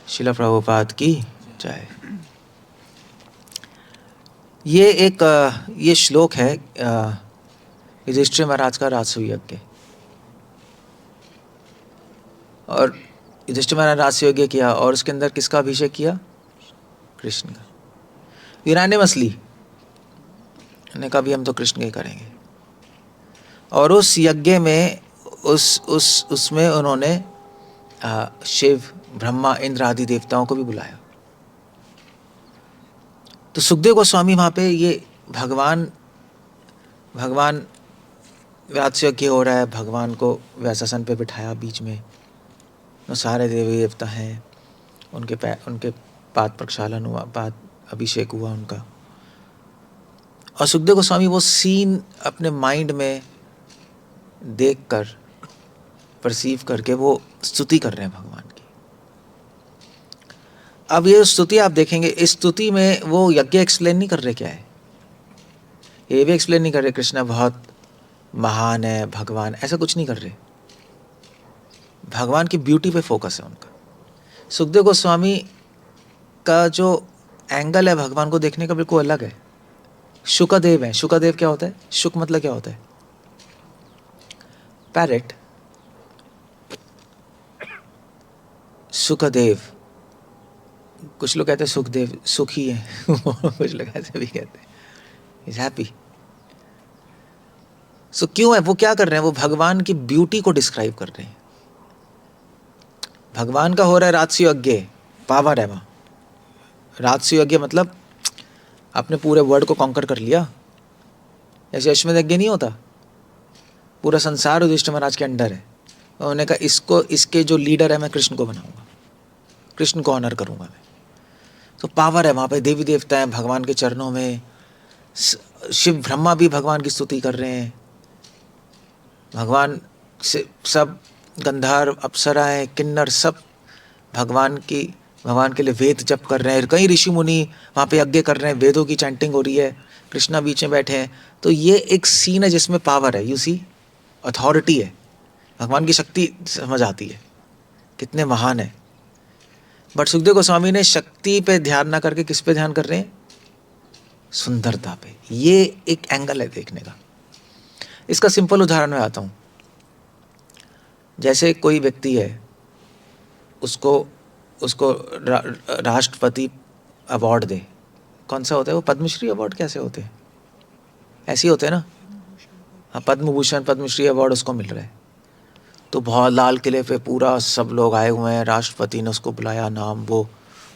शिला प्रभुपाद की जय। ये श्लोक है युधिष्ठिर महाराज का राजसूय यज्ञ। और युधिष्ठिर महाराज राजसूय यज्ञ किया और उसके अंदर किसका अभिषेक किया? कृष्ण का। यूनानिमसली ने कहा भी हम तो कृष्ण के करेंगे। और उस यज्ञ में उसमें उन्होंने शिव, ब्रह्मा, इंद्र आदि देवताओं को भी बुलाया। तो सुखदेव गोस्वामी वहाँ पे ये भगवान राजसूय यज्ञ हो रहा है, भगवान को व्यासासन पे बिठाया बीच में, वो सारे देवी देवता हैं, उनके पाद प्रक्षालन हुआ, पाद अभिषेक हुआ उनका। और सुखदेव गोस्वामी वो सीन अपने माइंड में देखकर, परसीव करके वो स्तुति कर रहे हैं भगवान की। अब ये स्तुति आप देखेंगे, इस स्तुति में वो यज्ञ एक्सप्लेन नहीं कर रहे क्या है, ये भी एक्सप्लेन नहीं कर रहे कृष्ण बहुत महान है, भगवान, ऐसा कुछ नहीं कर रहे। भगवान की ब्यूटी पे फोकस है उनका। सुखदेव गोस्वामी का जो एंगल है भगवान को देखने का बिल्कुल अलग है। शुकदेव है। शुकदेव क्या होता है? शुक मतलब क्या होता है? पैरेट। सुखदेव, कुछ लोग कहते हैं सुखदेव सुखी है कुछ लोग ऐसे भी कहते हैं इज हैप्पी। सो क्यों है? वो क्या कर रहे हैं? वो भगवान की ब्यूटी को डिस्क्राइब कर रहे हैं। भगवान का हो रहा है राजसूय यज्ञ, पावर है वहाँ। राजसूय यज्ञ मतलब आपने पूरे वर्ल्ड को कॉन्कर कर लिया। जैसे अश्वमेध यज्ञ नहीं होता, पूरा संसार युधिष्ठिर महाराज के अंडर है। उन्होंने कहा इसके जो लीडर है मैं कृष्ण को बनाऊंगा, कृष्ण को ऑनर करूंगा मैं। तो पावर है वहाँ पे, देवी देवता हैं भगवान के चरणों में। शिव ब्रह्मा भी भगवान की स्तुति कर रहे हैं। भगवान से सब गंधर्व, अप्सराएं, किन्नर सब भगवान के लिए वेद जप कर रहे हैं। कई ऋषि मुनि वहाँ पे यज्ञ कर रहे हैं, वेदों की चैंटिंग हो रही है, कृष्णा बीच में बैठे हैं। तो ये एक सीन है जिसमें पावर है, यू सी, अथॉरिटी है, भगवान की शक्ति समझ आती है, कितने महान है। बट सुखदेव गोस्वामी ने शक्ति पे ध्यान ना करके किस पे ध्यान कर रहे हैं? सुंदरता पे। ये एक एंगल है देखने का। इसका सिंपल उदाहरण मैं आता हूँ। जैसे कोई व्यक्ति है, उसको राष्ट्रपति अवार्ड दे, कौन सा होता है वो? पद्मश्री अवार्ड कैसे होते हैं? ऐसे ही होते हैं ना। हाँ, पद्म भूषण, पद्मश्री अवार्ड उसको मिल रहा है। तो बहुत लाल किले पे पूरा सब लोग आए हुए हैं, राष्ट्रपति ने उसको बुलाया, नाम, वो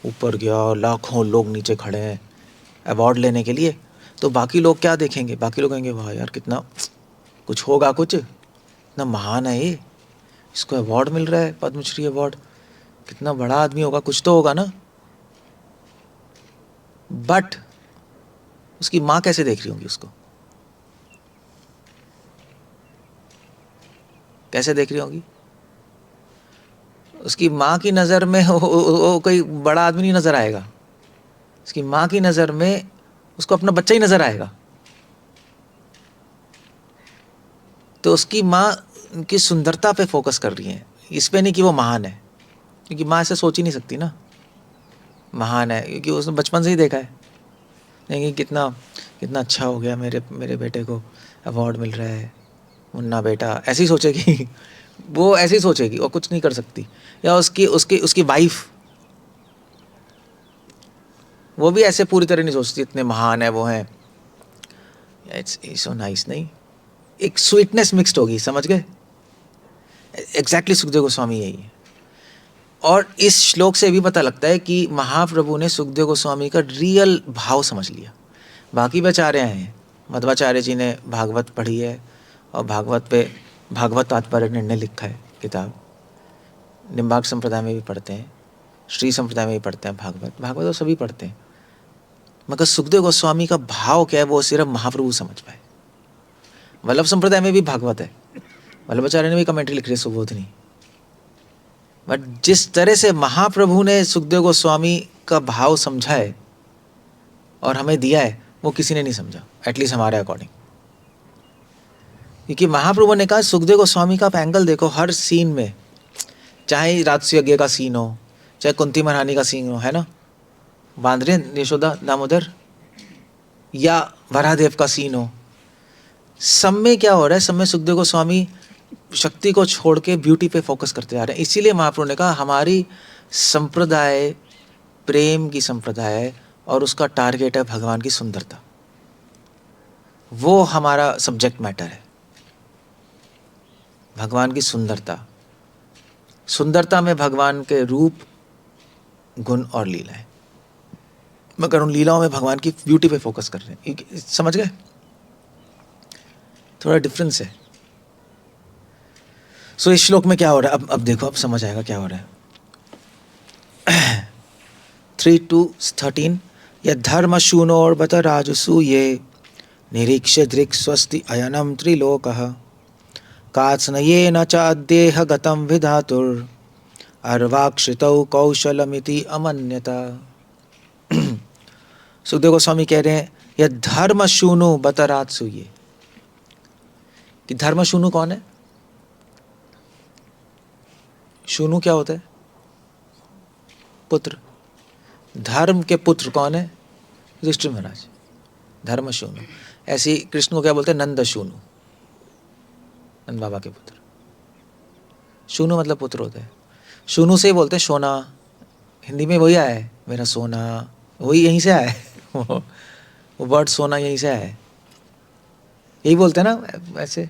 ऊपर गया, लाखों लोग नीचे खड़े हैं अवार्ड लेने के लिए। तो बाकी लोग क्या देखेंगे? बाकी लोग कहेंगे वाह यार कितना कुछ होगा, कुछ इतना महान है ये, इसको अवार्ड मिल रहा है, पद्मश्री अवार्ड, कितना बड़ा आदमी होगा, कुछ तो होगा ना। बट उसकी माँ कैसे देख रही होंगी उसको? कैसे देख रही होंगी? उसकी माँ की नज़र में वो कोई बड़ा आदमी नहीं नज़र आएगा। उसकी माँ की नज़र में उसको अपना बच्चा ही नज़र आएगा। तो उसकी माँ की सुंदरता पे फोकस कर रही है, इस पे नहीं कि वो महान है, क्योंकि माँ ऐसे सोच ही नहीं सकती ना महान है, क्योंकि उसने बचपन से ही देखा है नहीं कितना अच्छा हो गया, मेरे बेटे को अवार्ड मिल रहा है, मुन्ना बेटा, ऐसे ही सोचेगी वो, ऐसे ही सोचेगी और कुछ नहीं कर सकती। या उसकी वाइफ, वो भी ऐसे पूरी तरह नहीं सोचती इतने महान है वो हैं, इट्स सो नाइस, नहीं, एक स्वीटनेस मिक्स्ड होगी, समझ गए? एग्जैक्टली सुखदेव गोस्वामी यही है। और इस श्लोक से भी पता लगता है कि महाप्रभु ने सुखदेव गोस्वामी का रियल भाव समझ लिया। बाकी आचार्य हैं, मध्वाचार्य जी ने भागवत पढ़ी है और भागवत तात्पर्य निर्णय लिखा है किताब, निम्बार्क संप्रदाय में भी पढ़ते हैं, श्री संप्रदाय में भी पढ़ते हैं भागवत तो सभी पढ़ते हैं। मगर सुखदेव गोस्वामी का भाव क्या है वो सिर्फ महाप्रभु समझ पाए। वल्लभ संप्रदाय में भी भागवत है, वल्लभाचार्य ने भी कमेंट्री लिख रही है सुबोधनी। बट जिस तरह से महाप्रभु ने सुखदेव गोस्वामी का भाव समझा है और हमें दिया है, वो किसी ने नहीं समझा, एटलीस्ट हमारे अकॉर्डिंग। क्योंकि महाप्रभु ने कहा सुखदेव गोस्वामी का आप एंगल देखो हर सीन में, चाहे राजसूय यज्ञ का सीन हो चाहे कुंती महारानी का सीन हो, है ना, बांध रहे यशोदा दामोदर, या वराहदेव का सीन हो, सब में क्या हो रहा है, सब में सुखदेव गोस्वामी शक्ति को छोड़ के ब्यूटी पे फोकस करते आ रहे हैं। इसीलिए महाप्रभु ने कहा हमारी संप्रदाय प्रेम की संप्रदाय है और उसका टारगेट है भगवान की सुंदरता, वो हमारा सब्जेक्ट मैटर है, भगवान की सुंदरता। सुंदरता में भगवान के रूप, गुण और लीलाएं, मगर उन लीलाओं में भगवान की ब्यूटी पे फोकस कर रहे हैं। समझ गए? थोड़ा डिफरेंस है। सो इस श्लोक में क्या हो रहा है, अब देखो, अब समझ आएगा क्या हो रहा है। 3-13 यद्धर्म शूनोर्बत राजसूये निरीक्ष्य दृक् स्वस्ति अयनम त्रिलोकः कात्स्नयेन च अद्येह गतं विधातुर अर्वाक्षितौ कौशलमिति अमन्यता। सुखदेव गोस्वामी कह रहे हैं यह धर्म शूनु बत राजसूये, कि धर्म शूनु कौन है? शूनु क्या होता है? पुत्र। धर्म के पुत्र कौन है? युधिष्ठिर महाराज, धर्म शूनु। ऐसे ही कृष्ण को क्या बोलते हैं? नंद शूनु, नंद बाबा के पुत्र। शूनु मतलब पुत्र होता है। शूनु से ही बोलते हैं सोना, हिंदी में वही आया है, मेरा सोना, वही यहीं से आया है। वो वर्ड सोना यहीं से आया है, यही बोलते हैं ना, ऐसे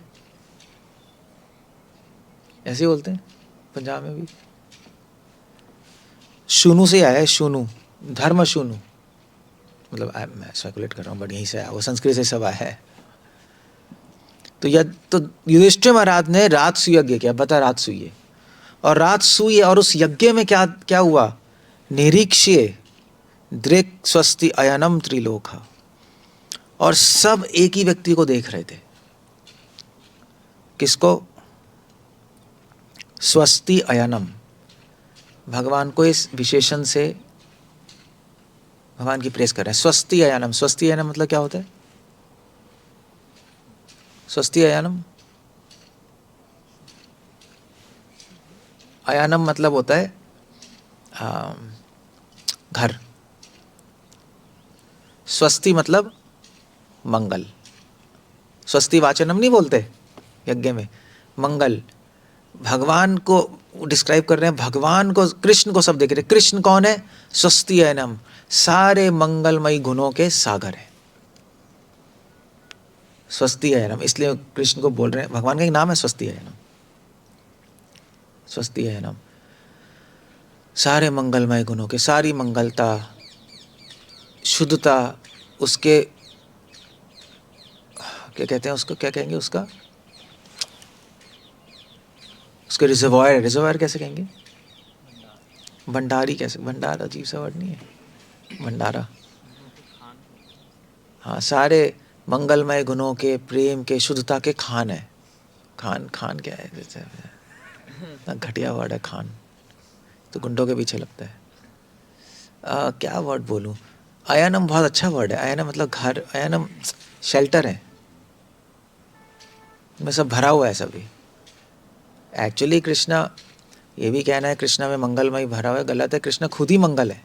ऐसे बोलते हैं पंजाब में भी। शूनु से आया है, शूनु, धर्म शूनु, मतलब मैं स्पेकुलेट कर रहा हूँ बट यहीं से आया, वो संस्कृत से सब आया है। तो युधिष्ठिर महाराज ने राजसूय यज्ञ किया, बता राजसूय, और राजसूय, और उस यज्ञ में क्या क्या हुआ? निरीक्ष्य दृक् स्वस्ति अयनम त्रिलोका, और सब एक ही व्यक्ति को देख रहे थे। किसको? स्वस्ति अयनम, भगवान को इस विशेषण से भगवान की प्रेस कर रहे हैं। स्वस्ति अयनम, स्वस्ति अयनम मतलब क्या होता है? स्वस्ति अयनम, अयनम मतलब होता है घर। स्वस्ति मतलब मंगल। स्वस्ति वाचनम नहीं बोलते यज्ञ में, मंगल। भगवान को डिस्क्राइब कर रहे हैं, भगवान को, कृष्ण को सब देख रहे हैं। कृष्ण कौन है? स्वस्ति अयनम, सारे मंगलमयी गुणों के सागर है, स्वस्ति अयनम। इसलिए कृष्ण को बोल रहे हैं, भगवान का एक नाम है स्वस्ति अयनम, स्वस्ति अयनम, सारे मंगलमय गुणों के, सारी मंगलता, शुद्धता, उसके क्या कहते हैं उसको, क्या कहेंगे उसका, उसके रिजर्वायर, रिजर्वायर कैसे कहेंगे? भंडारी कैसे? भंडारा अजीब सा वर्ड नहीं है, भंडारा। हाँ, सारे मंगलमय गुणों के, प्रेम के, शुद्धता के खान है। खान, खान क्या है? घटिया वर्ड है खान, तो गुंडों के पीछे लगता है। क्या वर्ड बोलूं? अयनम बहुत अच्छा वर्ड है। अयनम मतलब घर, अयनम शेल्टर है, में सब भरा हुआ है सभी। एक्चुअली कृष्णा, ये भी कहना है कृष्णा में मंगलमय भरा हुआ है, गलत है। कृष्णा खुद ही मंगल है,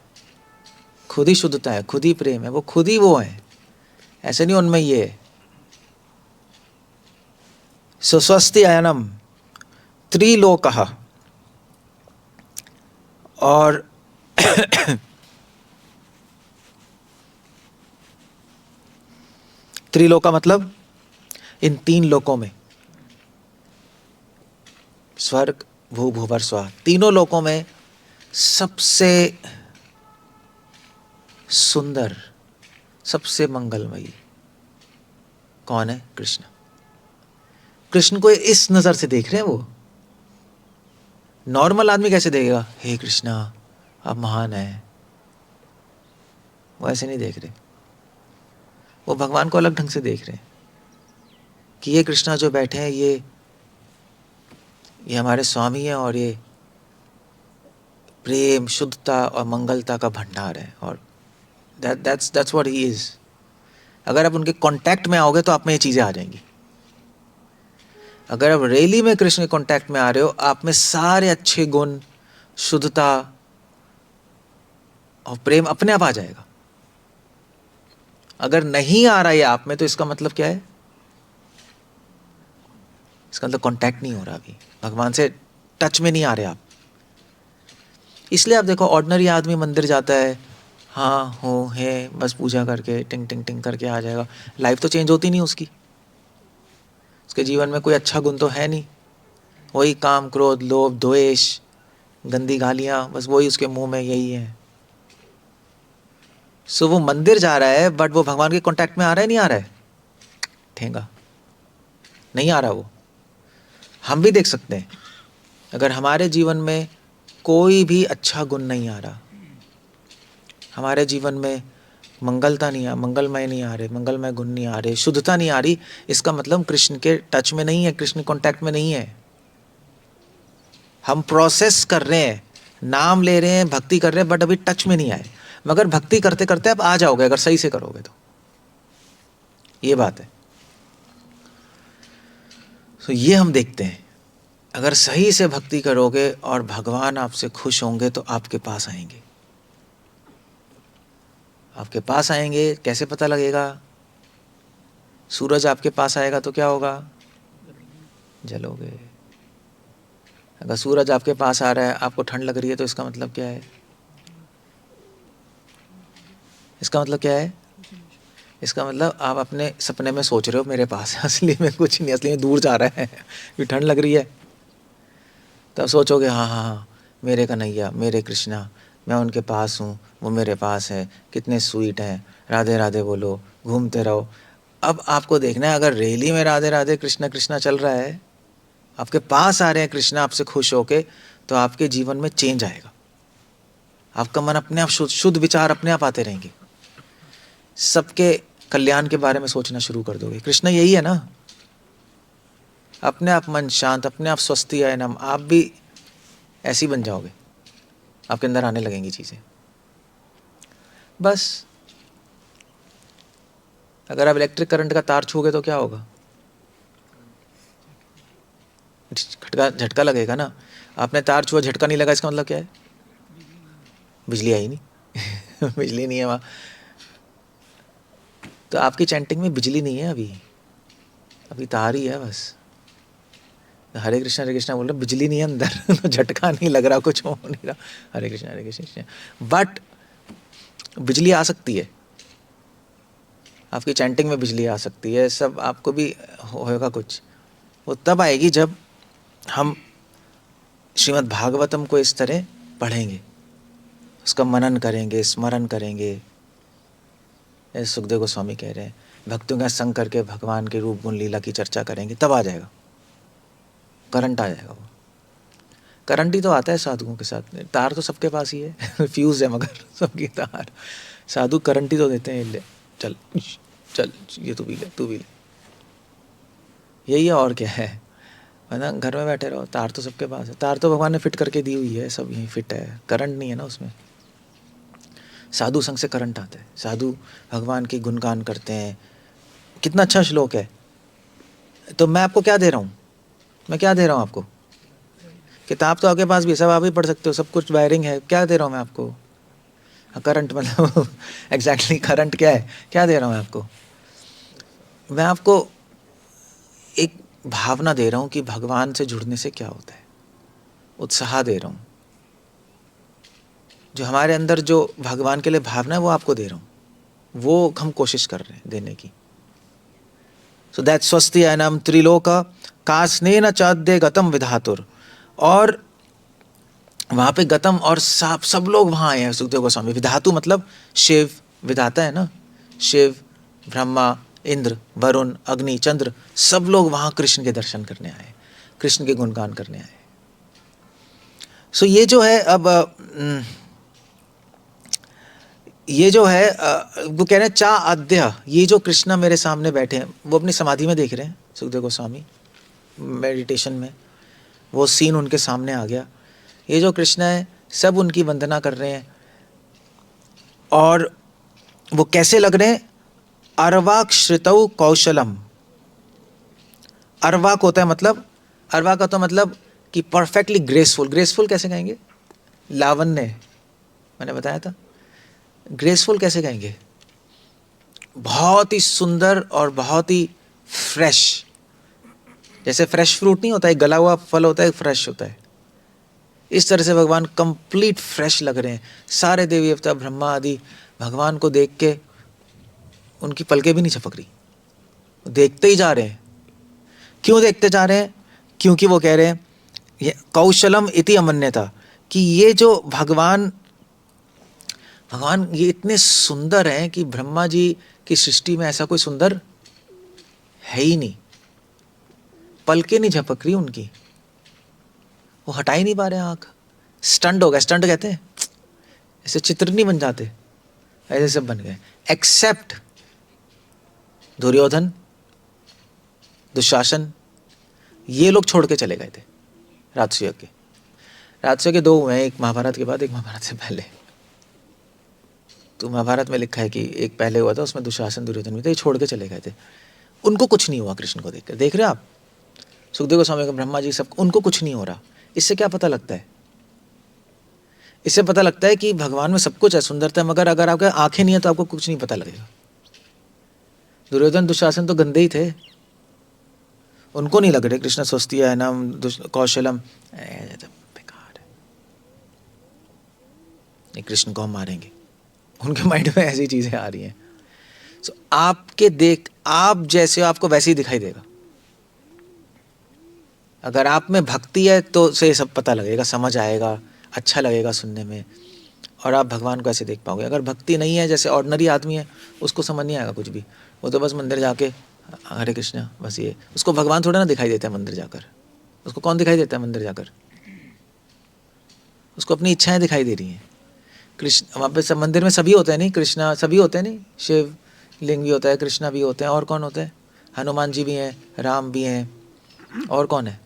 खुद ही शुद्धता है, खुद ही प्रेम है, वो खुद ही वो है, ऐसे नहीं उनमें ये है। स्वस्ति अयनम त्रिलोकः, और त्रिलोका मतलब इन तीन लोकों में, स्वर्ग भू भूवर स्वा, तीनों लोकों में सबसे सुंदर, सबसे मंगलमयी कौन है? कृष्ण। कृष्ण को इस नजर से देख रहे हैं वो। नॉर्मल आदमी कैसे देखेगा? हे कृष्णा आप महान है, वो ऐसे नहीं देख रहे। वो भगवान को अलग ढंग से देख रहे हैं कि ये कृष्णा जो बैठे हैं, ये हमारे स्वामी हैं, और ये प्रेम, शुद्धता और मंगलता का भंडार है, और that's what he is। अगर आप उनके कांटेक्ट में आओगे तो आप में ये चीजें आ जाएंगी। अगर आप रियली में कृष्ण के कांटेक्ट में आ रहे हो, आप में सारे अच्छे गुण, शुद्धता, और प्रेम अपने आप आ जाएगा। अगर नहीं आ रहा है आप में, तो इसका मतलब क्या है? इसका मतलब कांटेक्ट नहीं हो रहा, अभी भगवान से टच में नहीं आ रहे आप। इसलिए आप देखो, ऑर्डिनरी आदमी मंदिर जाता है, हाँ हो है, बस पूजा करके टिंग टिंग टिंग करके आ जाएगा। लाइफ तो चेंज होती नहीं उसकी, उसके जीवन में कोई अच्छा गुण तो है नहीं। वही काम, क्रोध, लोभ, द्वेष, गंदी गालियाँ, बस वही उसके मुंह में, यही है। सो वो मंदिर जा रहा है, बट वो भगवान के कांटेक्ट में आ रहा है, नहीं आ रहा है? ठेंगा नहीं आ रहा वो। हम भी देख सकते हैं, अगर हमारे जीवन में कोई भी अच्छा गुण नहीं आ रहा, हमारे जीवन में मंगलता नहीं आ, मंगलमय नहीं आ रहे, मंगलमय गुण नहीं आ रहे, शुद्धता नहीं आ रही, इसका मतलब कृष्ण के टच में नहीं है, कृष्ण कांटेक्ट में नहीं है। हम प्रोसेस कर रहे हैं, नाम ले रहे हैं, भक्ति कर रहे हैं, बट अभी टच में नहीं आए। मगर भक्ति करते करते आप आ जाओगे, अगर सही से करोगे तो। ये बात है। तो ये हम देखते हैं, अगर सही से भक्ति करोगे और भगवान आपसे खुश होंगे तो आपके पास आएंगे। आपके पास आएंगे, कैसे पता लगेगा? सूरज आपके पास आएगा तो क्या होगा? जलोगे। अगर सूरज आपके पास आ रहा है, आपको ठंड लग रही है, तो इसका मतलब क्या है? इसका मतलब क्या है? इसका मतलब आप अपने सपने में सोच रहे हो मेरे पास है, असली में कुछ नहीं, असली में दूर जा रहा है कि ठंड लग रही है। तब सोचोगे हाँ हाँ हाँ, मेरे कन्हैया, मेरे कृष्णा, मैं उनके पास हूँ, वो मेरे पास है, कितने स्वीट हैं, राधे राधे बोलो, घूमते रहो। अब आपको देखना है, अगर रैली में राधे राधे कृष्णा कृष्णा चल रहा है, आपके पास आ रहे हैं कृष्णा आपसे खुश होके, तो आपके जीवन में चेंज आएगा। आपका मन अपने आप शुद्ध विचार अपने आप आते रहेंगे, सबके कल्याण के बारे में सोचना शुरू कर दोगे। कृष्णा यही है ना, अपने आप मन शांत, अपने आप स्वस्ति आयनम, आप भी ऐसे ही बन जाओगे, आपके अंदर आने लगेंगी चीज़ें। बस अगर आप इलेक्ट्रिक करंट का तार छूओगे तो क्या होगा? झटका लगेगा ना। आपने तार छुआ, झटका नहीं लगा, इसका मतलब क्या है? बिजली आई नहीं बिजली नहीं है वहाँ। तो आपकी चैंटिंग में बिजली नहीं है, अभी तार ही है बस। हरे कृष्णा बोल रहे, बिजली नहीं है अंदर तो झटका नहीं लग रहा, कुछ हो नहीं रहा। हरे कृष्णा। बट बिजली आ सकती है, आपकी चैंटिंग में बिजली आ सकती है, सब आपको भी होगा कुछ। वो तब आएगी जब हम श्रीमद् भागवतम को इस तरह पढ़ेंगे, उसका मनन करेंगे, स्मरण करेंगे। ऐसे सुखदेव गोस्वामी कह रहे हैं, भक्तों का संग करके भगवान के रूप गुण लीला की चर्चा करेंगे, तब आ जाएगा करंट, आ जाएगा। वो करंट ही तो आता है साधुओं के साथ, तार तो सबके पास ही है फ्यूज है मगर सबकी तार। साधु करंट ही तो देते हैं, ले चल चल, ये तू भी ले, तू भी ले, यही है और क्या है ना। घर में बैठे रहो, तार तो सबके पास है, तार तो भगवान ने फिट करके दी हुई है, सब यहीं फिट है, करंट नहीं है ना उसमें। साधु संग से करंट आता है, साधु भगवान की गुणगान करते हैं। कितना अच्छा श्लोक है। तो मैं आपको क्या दे रहा हूँ? मैं क्या दे रहा हूँ आपको? किताब तो आपके पास भी, सब आप ही पढ़ सकते हो, सब कुछ वायरिंग है। क्या दे रहा हूँ मैं आपको? करंट मतलब एग्जैक्टली करंट क्या है, क्या दे रहा हूँ मैं आपको? मैं आपको एक भावना दे रहा हूँ कि भगवान से जुड़ने से क्या होता है, उत्साह दे रहा हूँ। जो हमारे अंदर जो भगवान के लिए भावना है, वो आपको दे रहा हूँ, वो हम कोशिश कर रहे हैं देने की। सो दैट स्वस्ति अयनम त्रिलोक कास्नेन चाद्य गतम विधातुर। और वहाँ पे गतम और सब लोग वहाँ आए हैं सुखदेव गोस्वामी। विधातु मतलब शिव, विधाता है ना, शिव, ब्रह्मा, इंद्र, वरुण, अग्नि, चंद्र, सब लोग वहाँ कृष्ण के दर्शन करने आए, कृष्ण के गुणगान करने आए। सो ये जो है, अब ये जो है वो कह रहे हैं चा अद्य, ये जो कृष्णा मेरे सामने बैठे हैं, वो अपनी समाधि में देख रहे हैं सुखदेव गोस्वामी, मेडिटेशन में वो सीन उनके सामने आ गया। ये जो कृष्ण है, सब उनकी वंदना कर रहे हैं, और वो कैसे लग रहे हैं? अर्वाक श्रितौ कौशलम। अर्वाक होता है मतलब, अर्वाक का तो मतलब कि परफेक्टली ग्रेसफुल। ग्रेसफुल कैसे कहेंगे? लावण्य, मैंने बताया था ग्रेसफुल कैसे कहेंगे? बहुत ही सुंदर और बहुत ही फ्रेश। जैसे फ्रेश फ्रूट नहीं होता है, गला हुआ फल होता है, फ्रेश होता है, इस तरह से भगवान कंप्लीट फ्रेश लग रहे हैं। सारे देवी देवता ब्रह्मा आदि भगवान को देख के उनकी पलकें भी नहीं झपक रही, देखते ही जा रहे हैं। क्यों देखते जा रहे हैं? क्योंकि वो कह रहे हैं ये कौशलम इति अमन्यता, कि ये जो भगवान ये इतने सुंदर हैं कि ब्रह्मा जी की सृष्टि में ऐसा कोई सुंदर है ही नहीं। पलकें नहीं झपक रही उनकी, वो हटा ही नहीं पा रहे आंख। स्टंट हो गया, स्टंट कहते हैं, ऐसे चित्र नहीं बन जाते, ऐसे सब बन गए। एक्सेप्ट दुर्योधन, दुशासन, ये लोग छोड़ के चले गए थे राजसूय के। राजसूय के 2 हुए हैं, एक महाभारत के बाद, एक महाभारत से पहले। तो महाभारत में लिखा है कि एक पहले हुआ था, उसमें दुशासन दुर्योधन भी थे, ये छोड़ के चले गए थे। उनको कुछ नहीं हुआ कृष्ण को देखकर। देख रहे हैं आप, सुखदेव गोस्वामी का, ब्रह्मा जी, सब उनको कुछ नहीं हो रहा। इससे क्या पता लगता है? इससे पता लगता है कि भगवान में सब कुछ है, सुंदरता है, मगर अगर आपके आंखें नहीं है तो आपको कुछ नहीं पता लगेगा। दुर्योधन दुशासन तो गंदे ही थे, उनको नहीं लग रहे कृष्ण स्वस्ति है नाम कौशलम बेकार है, नहीं कृष्ण को हम मारेंगे, उनके माइंड में ऐसी चीजें आ रही हैं। सो आपके देख, आप जैसे हो आपको वैसे ही दिखाई देगा। अगर आप में भक्ति है तो से सब पता लगेगा, समझ आएगा, अच्छा लगेगा सुनने में, और आप भगवान को ऐसे देख पाओगे। अगर भक्ति नहीं है, जैसे ऑर्डिनरी आदमी है, उसको समझ नहीं आएगा कुछ भी। वो तो बस मंदिर जाके हरे कृष्ण, बस ये, उसको भगवान थोड़ा ना दिखाई देता है मंदिर जाकर। उसको कौन दिखाई देता है मंदिर जाकर? उसको अपनी इच्छाएं दिखाई दे रही हैं। कृष्ण वहाँ पे सब मंदिर में सभी होते हैं नहीं, कृष्णा सभी होते हैं नहीं, शिव लिंग भी होता है, कृष्णा भी होते हैं, और कौन होते हैं? हनुमान जी भी हैं, राम भी हैं, और कौन है?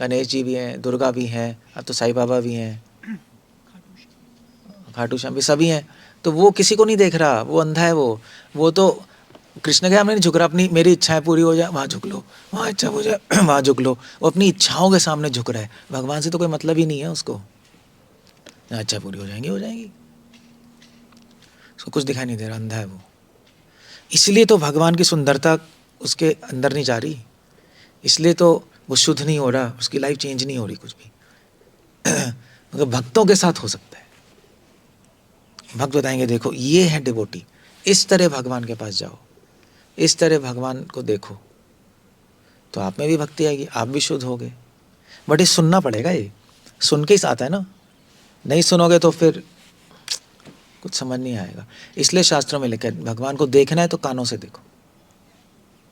गणेश जी भी हैं, दुर्गा भी हैं, अब तो साईं बाबा भी हैं, खाटू श्याम भी, सभी हैं। तो वो किसी को नहीं देख रहा, वो अंधा है। वो तो कृष्ण के सामने नहीं झुक रहा। अपनी मेरी इच्छाएं पूरी हो जाए वहाँ झुक लो, वहाँ इच्छा हो जाए वहाँ झुक लो। वो अपनी इच्छाओं के सामने झुक रहा है, भगवान से तो कोई मतलब ही नहीं है उसको। इच्छा पूरी हो जाएंगी, हो जाएंगी, उसको कुछ दिखाई नहीं दे रहा, अंधा है वो। इसलिए तो भगवान की सुंदरता उसके अंदर नहीं जा रही, इसलिए तो वो शुद्ध नहीं हो रहा, उसकी लाइफ चेंज नहीं हो रही कुछ भी। मगर भक्तों के साथ हो सकता है। भक्त बताएंगे देखो ये है डिवोटी, इस तरह भगवान के पास जाओ, इस तरह भगवान को देखो, तो आप में भी भक्ति आएगी, आप भी शुद्ध होगे। बट ये सुनना पड़ेगा, ये सुन के ही आता है ना, नहीं सुनोगे तो फिर कुछ समझ नहीं आएगा। इसलिए शास्त्रों में लिखा है भगवान को देखना है तो कानों से देखो,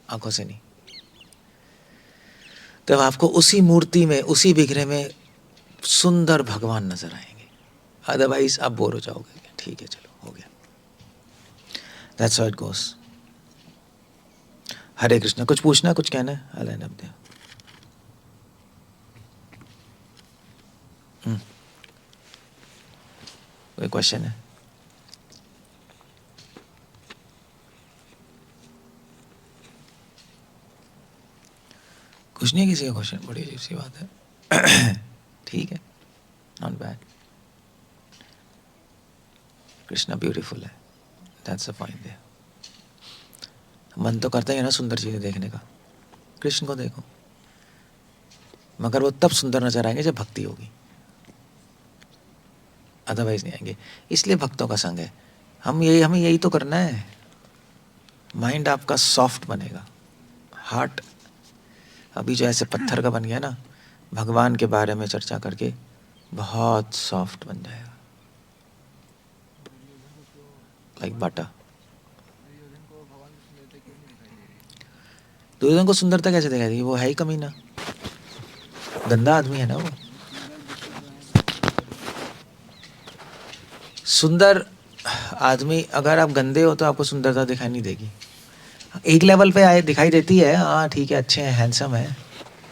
आंखों से नहीं। तब तो आपको उसी मूर्ति में, उसी विग्रह में सुंदर भगवान नजर आएंगे, अदरवाइज आप बोर हो जाओगे। ठीक है चलो हो गया, दैट्स हाउ इट गोस। हरे कृष्ण। कुछ पूछना, कुछ कहना है? अलाइन अब दे। कोई क्वेश्चन है? कुछ नहीं है किसी का क्वेश्चन? बड़ी अजीब सी बात है। ठीक है, नॉट बैड। कृष्णा ब्यूटीफुल है, दैट्स द पॉइंट देयर। मन तो करता ही है ना सुंदर चीजें देखने का, कृष्ण को देखो, मगर वो तब सुंदर नजर आएंगे जब भक्ति होगी, अदरवाइज नहीं आएंगे। इसलिए भक्तों का संग है। हमें यही तो करना है। माइंड आपका सॉफ्ट बनेगा, हार्ट अभी जो ऐसे पत्थर का बन गया ना, भगवान के बारे में चर्चा करके बहुत सॉफ्ट बन जाएगा, लाइक बटर। दुर्योधन को सुंदरता कैसे दिखाई दी? वो है ही कमीना, गंदा आदमी है ना वो। सुंदर आदमी, अगर आप गंदे हो तो आपको सुंदरता दिखाई नहीं देगी। एक लेवल पे आए दिखाई देती है, हाँ ठीक है, अच्छे हैं, हैंडसम है,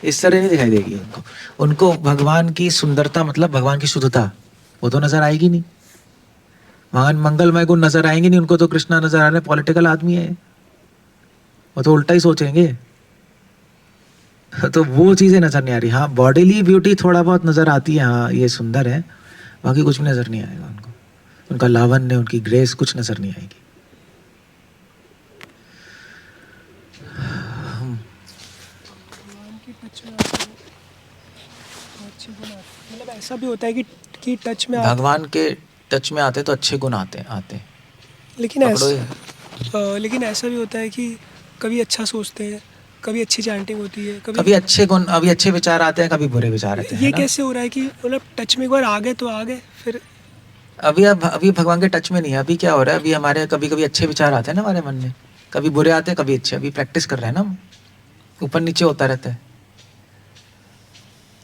इस तरह नहीं दिखाई देगी उनको। उनको भगवान की सुंदरता मतलब भगवान की शुद्धता वो तो नजर आएगी नहीं, भगवान मंगलमय गुण नजर आएंगे नहीं उनको। तो कृष्णा नजर आ रहे, पॉलिटिकल आदमी है वो, तो उल्टा ही सोचेंगे। तो वो चीजें नजर नहीं आ रही। हाँ बॉडीली ब्यूटी थोड़ा बहुत नजर आती है, हाँ ये सुंदर है, बाकी कुछ भी नजर नहीं आएगा उनको। उनका लावण्य, उनकी ग्रेस कुछ नजर नहीं आएगी। भगवान के टच में आते हैं तो अच्छे गुण आते हैं। मतलब ऐसा भी होता है कि टच में आते, भगवान के टच में आते तो अच्छे गुण आते आते। लेकिन पकड़ो ये। लेकिन ऐसा भी होता है कि कभी अच्छा सोचते हैं, कभी अच्छी चैंटिंग होती है, कभी कभी अच्छे गुण, अभी अच्छे विचार आते हैं, कभी बुरे विचार आते हैं, है ये ना। कैसे हो रहा है कि मतलब टच में एक बार आ गए तो आ गए, फिर अभी भगवान के टच में नहीं है। अभी क्या हो रहा है, अभी हमारे कभी कभी अच्छे विचार आते हैं ना हमारे मन में, कभी बुरे आते हैं, कभी अच्छे। अभी प्रैक्टिस कर रहे हैं ना हम, ऊपर नीचे होता रहता है।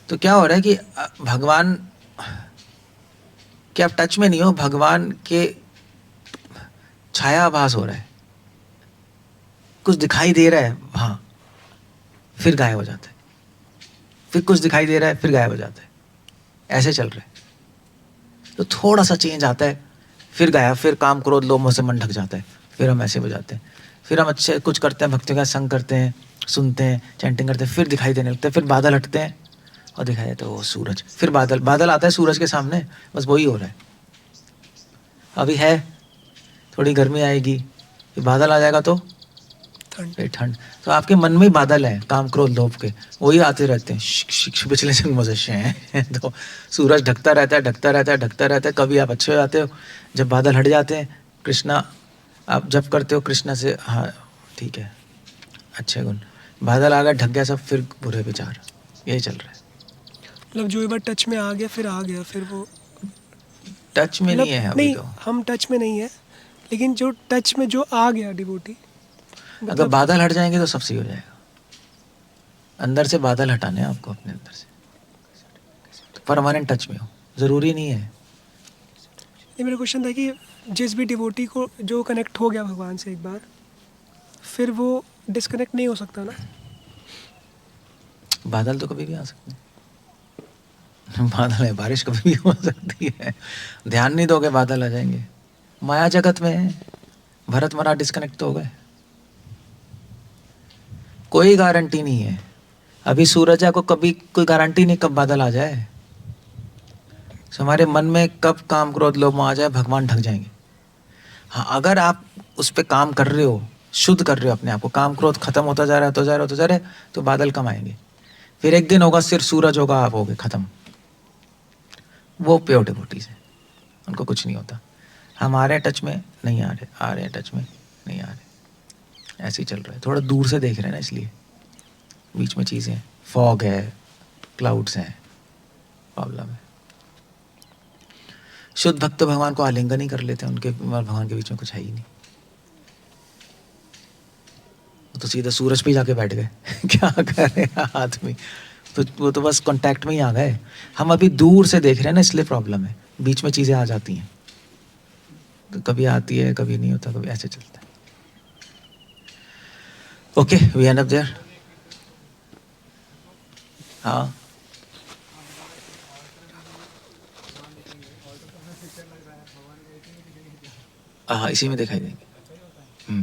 तो क्या हो रहा है कि भगवान के आप टच में नहीं हो, भगवान के छायाभास हो रहा है, कुछ दिखाई दे रहा है, हाँ, फिर गायब हो जाता है, फिर कुछ दिखाई दे रहा है, फिर गायब हो जाता है, ऐसे चल रहा है। तो थोड़ा सा चेंज आता है, फिर गायब, फिर काम क्रोध लोभ मोह से मन ढक जाता है, फिर हम ऐसे हो जाते हैं। फिर हम अच्छे कुछ करते हैं, भक्तियों का संग करते हैं, सुनते हैं, चैंटिंग करते हैं, फिर दिखाई देने लगते हैं, फिर बादल हटते हैं और दिखाई देता है वो सूरज, फिर बादल, बादल आता है सूरज के सामने, बस वही हो रहा है। अभी है थोड़ी गर्मी आएगी, फिर बादल आ जाएगा तो ठंड। फिर ठंड। तो आपके मन में ही बादल है काम क्रोध लोभ के, वही आते रहते हैं, पिछले जन्मों से हैं। तो सूरज ढकता रहता है, ढकता रहता है, ढकता रहता है। कभी आप अच्छे हो जाते हो जब बादल हट जाते हैं, कृष्णा आप जब करते हो कृष्णा से, हाँ ठीक है, अच्छे गुण, बादल आ गया, ढक गया सब, फिर बुरे विचार, यही चल रहा है। मतलब जो एक बार टच में आ गया फिर आ गया, फिर वो टच में मतलब नहीं है अभी नहीं, तो। हम टच में नहीं है, लेकिन जो टच में जो आ गया डिवोटी, अगर मतलब बादल हट जाएंगे तो सब सही हो जाएगा। अंदर से बादल हटाने हैं आपको, अपने अंदर से, परमानेंट टच में हो, जरूरी नहीं है। ये मेरा क्वेश्चन था कि जिस भी डिवोटी को जो कनेक्ट हो गया भगवान से एक बार, फिर वो डिस्कनेक्ट नहीं हो सकता ना। बादल तो कभी भी आ सकते हैं। बादल है, बारिश कभी भी हो सकती है। ध्यान नहीं दोगे बादल आ जाएंगे। माया जगत में है, भरत मरा डिस्कनेक्ट तो हो गए। कोई गारंटी नहीं है। अभी सूरज को कभी कोई गारंटी नहीं कब बादल आ जाए। तो हमारे मन में कब काम क्रोध लोभ मोह आ जाए, भगवान ढक जाएंगे। हाँ, अगर आप उस पर काम कर रहे हो, शुद्ध कर रहे हो अपने आप को, काम क्रोध खत्म होता जा रहा है, तो जा रहा है, तो जा रहा है, तो बादल कम आएंगे। फिर एक दिन होगा सिर्फ सूरज होगा, आप होगे खत्म। वो प्योर डिवोटीज है, उनको कुछ नहीं होता। हमारे टच में नहीं आ रहे, आ रहे हैं टच में नहीं आ रहे, ऐसे ही चल रहा है। थोड़ा दूर से देख रहे हैं ना, इसलिए बीच में चीज़ें, फॉग है, क्लाउड्स हैं, प्रॉब्लम है। शुद्ध भक्त तो भगवान को आलिंगन ही कर लेते हैं, उनके और भगवान के बीच में कुछ है ही नहीं। तो सीधा सूरज पे जाके बैठ गए। क्या करें आदमी, तो वो तो बस कांटेक्ट में ही आ गए। हम अभी दूर से देख रहे हैं ना, इसलिए प्रॉब्लम है। बीच में चीज़ें आ जाती हैं, तो कभी आती है, कभी नहीं होता, कभी ऐसे चलता है। Okay, we end up there. हाँ, हाँ, इसी में दिखाई देंगे।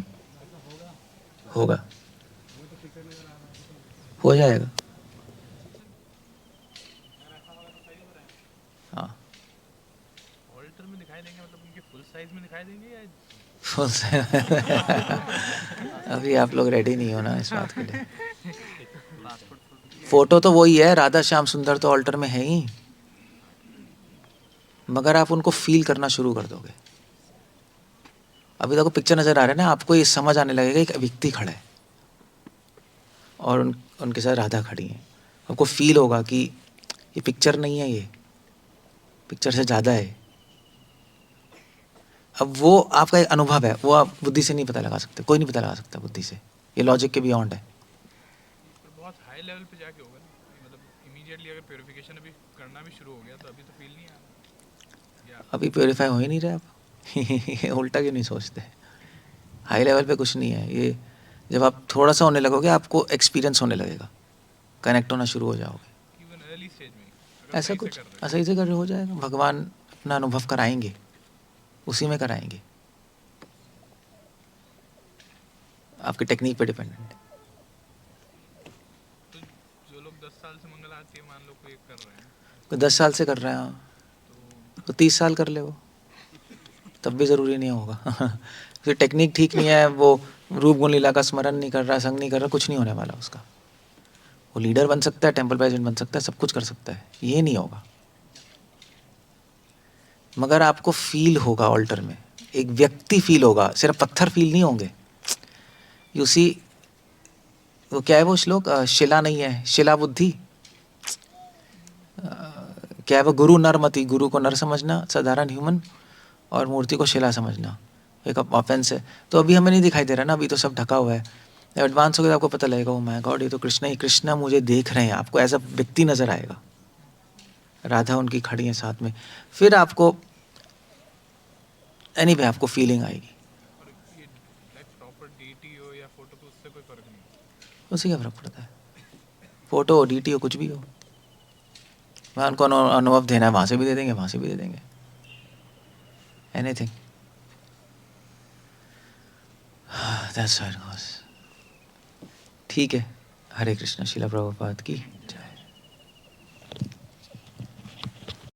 होगा, हो जाएगा। हाँ, ऑल्टर में दिखाई देंगे मतलब उनके फुल साइज में दिखाई देंगे या फुल से। अभी आप लोग रेडी नहीं हो ना इस बात के लिए। Passport photo? फोटो तो वही है, राधा श्याम सुंदर तो ऑल्टर में है ही, मगर आप उनको फील करना शुरू कर दोगे। अभी तक पिक्चर नजर आ रहा है ना आपको, ये समझ आने लगेगा एक व्यक्ति खड़ा है और उनके साथ राधा खड़ी है। आपको फील होगा कि ये पिक्चर नहीं है, ये पिक्चर से ज़्यादा है। अब वो आपका एक अनुभव है, वो आप बुद्धि से नहीं पता लगा सकते, कोई नहीं पता लगा सकता बुद्धि से, ये लॉजिक के बियॉन्ड है। पर बहुत हाई लेवल पे जाके होगा ना, मतलब इमीडिएटली अगर प्योरिफिकेशन अभी करना भी शुरू हो गया तो अभी तो फील नहीं आ रहा या अभी प्योरीफाई हो ही नहीं रहे आप। उल्टा क्यों नहीं सोचते। हाई लेवल पे कुछ नहीं है ये। जब आप थोड़ा सा होने लगोगे, आपको एक्सपीरियंस होने लगेगा, कनेक्ट होना शुरू हो जाओगे। इवन अर्ली स्टेज में ही अगर ऐसा सही से कुछ कर रहे सही से कर हो जाएगा। भगवान अपना अनुभव कराएंगे, उसी में कराएंगे। आपकी टेक्निक पे डिपेंडेंट है। हो। तो जो लोग 10 साल से मंगल आरती मान लो कोई कर रहे हैं कोई 10 साल से कर रहे हैं, तो तो 30 साल कर ले वो। तब भी ज़रूरी नहीं होगा फिर टेक्निक ठीक नहीं है, वो रूप गुण लीला का स्मरण नहीं कर रहा, संग नहीं कर रहा, कुछ नहीं होने वाला उसका। वो लीडर बन सकता है, टेम्पल प्रेसिडेंट बन सकता है, सब कुछ कर सकता है, ये नहीं होगा। मगर आपको फील होगा ऑल्टर में, एक व्यक्ति फील होगा, सिर्फ पत्थर फील नहीं होंगे। यू सी, वो क्या है वो श्लोक, शिला नहीं है, शिला बुद्धि, क्या है वो, गुरु नरमति, गुरु को नर समझना साधारण ह्यूमन, और मूर्ति को शिला समझना एक ऑफेंस है। तो अभी हमें नहीं दिखाई दे रहा ना, अभी तो सब ढका हुआ है। एडवांस हो गया तो आपको पता लगेगा, ओ माय गॉड, ये तो कृष्णा ही, कृष्णा मुझे देख रहे हैं, आपको ऐसा व्यक्ति नजर आएगा, राधा उनकी खड़ी है साथ में, फिर आपको एनीवे आपको फीलिंग आएगी। और ये लाइक प्रॉपर डीटी हो या फोटो, तो उससे कोई फर्क नहीं है। उससे क्या फर्क पड़ता है, फोटो हो, डीटी हो, कुछ भी हो, वहाँ उनको अनुभव देना है, वहाँ से भी दे देंगे, वहाँ से भी दे देंगे, anything. That's how it goes. ठीक है, हरे कृष्णा, शिला प्रभुपाद की